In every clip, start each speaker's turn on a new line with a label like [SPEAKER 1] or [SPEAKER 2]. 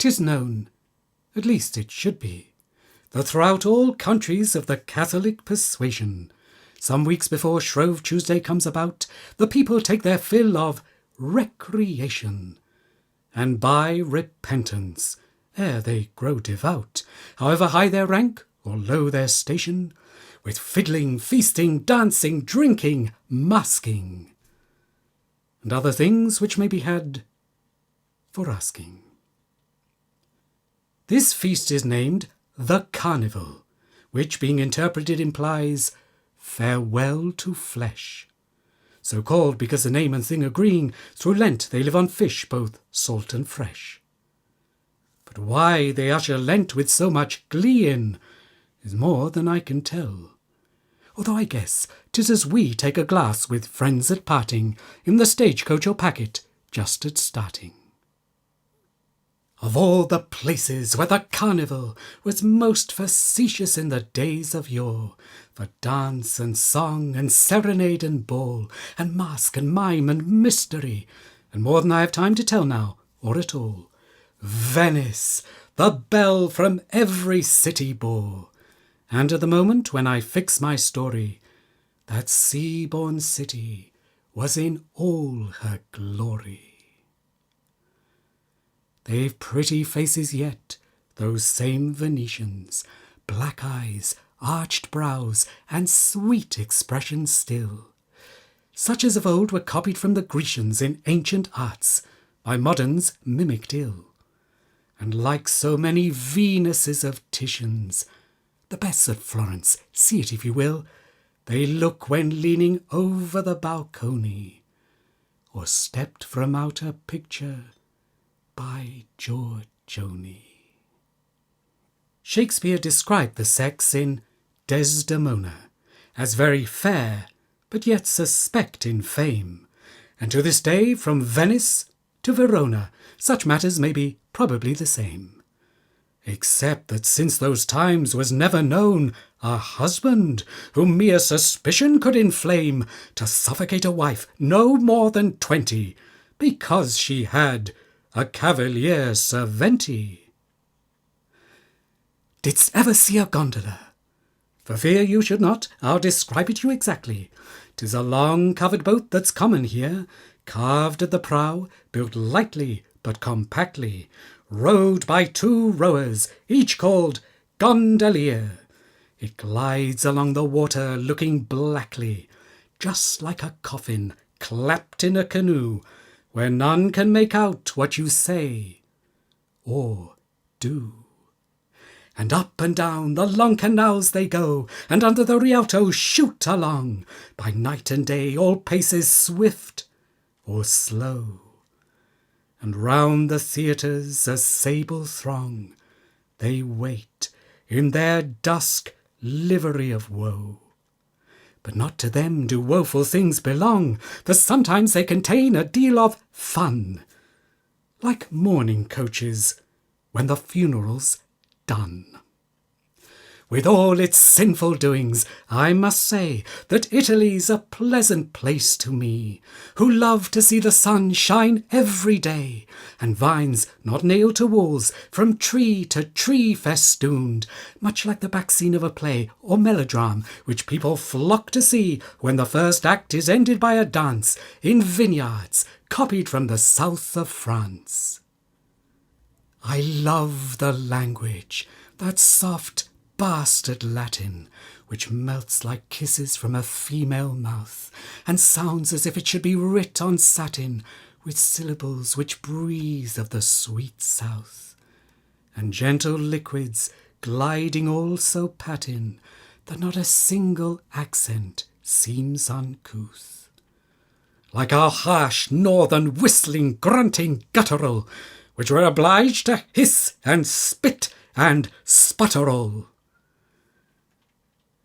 [SPEAKER 1] 'Tis known, at least it should be, that throughout all countries of the Catholic persuasion, some weeks before Shrove Tuesday comes about, the people take their fill of recreation, and by repentance, ere they grow devout, however high their rank or low their station, with fiddling, feasting, dancing, drinking, masking, and other things which may be had for asking. This feast is named the Carnival, which, being interpreted, implies farewell to flesh. So called because the name and thing agreeing, through Lent they live on fish, both salt and fresh. But why they usher Lent with so much glee in is more than I can tell, although I guess 'tis as we take a glass with friends at parting, in the stagecoach or packet just at starting. Of all the places where the Carnival was most facetious in the days of yore, for dance and song and serenade and ball, and mask and mime and mystery, and more than I have time to tell now, or at all, Venice, the belle from every city bore, and at the moment when I fix my story, that sea-born city was in all her glory. They've pretty faces yet, those same Venetians, black eyes, arched brows, and sweet expressions still, such as of old were copied from the Grecians in ancient arts, by moderns mimicked ill. And like so many Venuses of Titian's, the best at Florence, see it if you will, they look when leaning over the balcony, or stepped from out a picture by Giorgione. Shakespeare described the sex in Desdemona as very fair, but yet suspect in fame, and to this day from Venice to Verona such matters may be probably the same, except that since those times was never known a husband whom mere suspicion could inflame to suffocate a wife no more than 20, because she had a cavalier serventi. Didst ever see a gondola? For fear you should not, I'll describe it you exactly. 'Tis a long covered boat that's common here, carved at the prow, built lightly but compactly, rowed by 2 rowers, each called gondolier. It glides along the water looking blackly, just like a coffin clapped in a canoe, where none can make out what you say or do. And up and down the long canals they go, and under the Rialto shoot along, by night and day, all paces swift or slow. And round the theatres a sable throng, they wait in their dusk livery of woe. But not to them do woeful things belong, for sometimes they contain a deal of fun, like mourning coaches when the funeral's done. With all its sinful doings, I must say that Italy's a pleasant place to me, who love to see the sun shine every day, and vines not nailed to walls, from tree to tree festooned, much like the back scene of a play or melodrame, which people flock to see when the first act is ended by a dance in vineyards copied from the south of France. I love the language, that soft bastard Latin, which melts like kisses from a female mouth, and sounds as if it should be writ on satin, with syllables which breathe of the sweet south, and gentle liquids gliding all so patin, that not a single accent seems uncouth. Like our harsh northern whistling, grunting guttural, which we're obliged to hiss and spit and sputterall.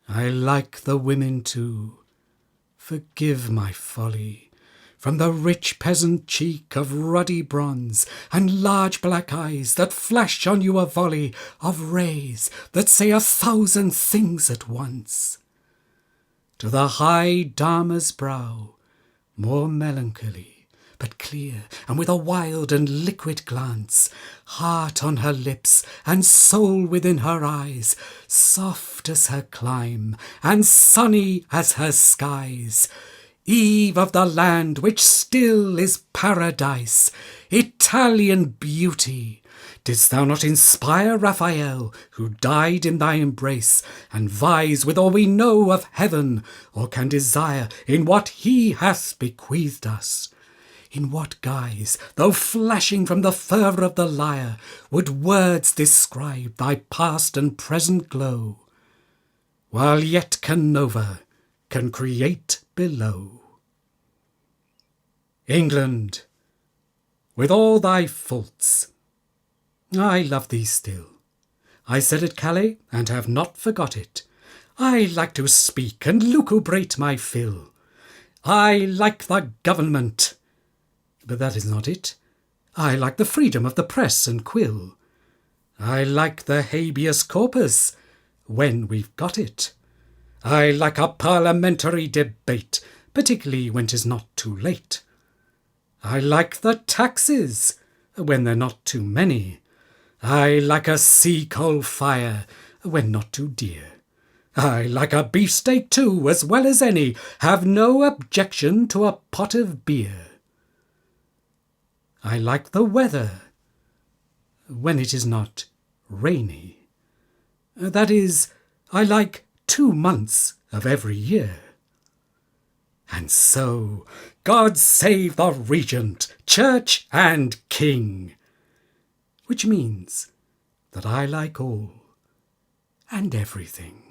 [SPEAKER 1] I like the women too, forgive my folly, from the rich peasant cheek of ruddy bronze, and large black eyes that flash on you a volley of rays that say 1,000 things at once, to the high Dharma's brow, more melancholy, but clear, and with a wild and liquid glance, heart on her lips, and soul within her eyes, soft as her clime, and sunny as her skies. Eve of the land which still is paradise, Italian beauty! Didst thou not inspire Raphael, who died in thy embrace, and vies with all we know of heaven, or can desire in what he hath bequeathed us? In what guise, though flashing from the fervour of the lyre, would words describe thy past and present glow, while yet Canova can create below? England, with all thy faults, I love thee still. I said at Calais, and have not forgot it. I like to speak and lucubrate my fill. I like the government, but that is not it. I like the freedom of the press and quill. I like the habeas corpus, when we've got it. I like a parliamentary debate, particularly when 'tis not too late. I like the taxes, when they're not too many. I like a sea-coal fire, when not too dear. I like a beefsteak too, as well as any, have no objection to a pot of beer. I like the weather, when it is not rainy. That is, I like 2 months of every year. And so, God save the Regent, Church and King, which means that I like all and everything.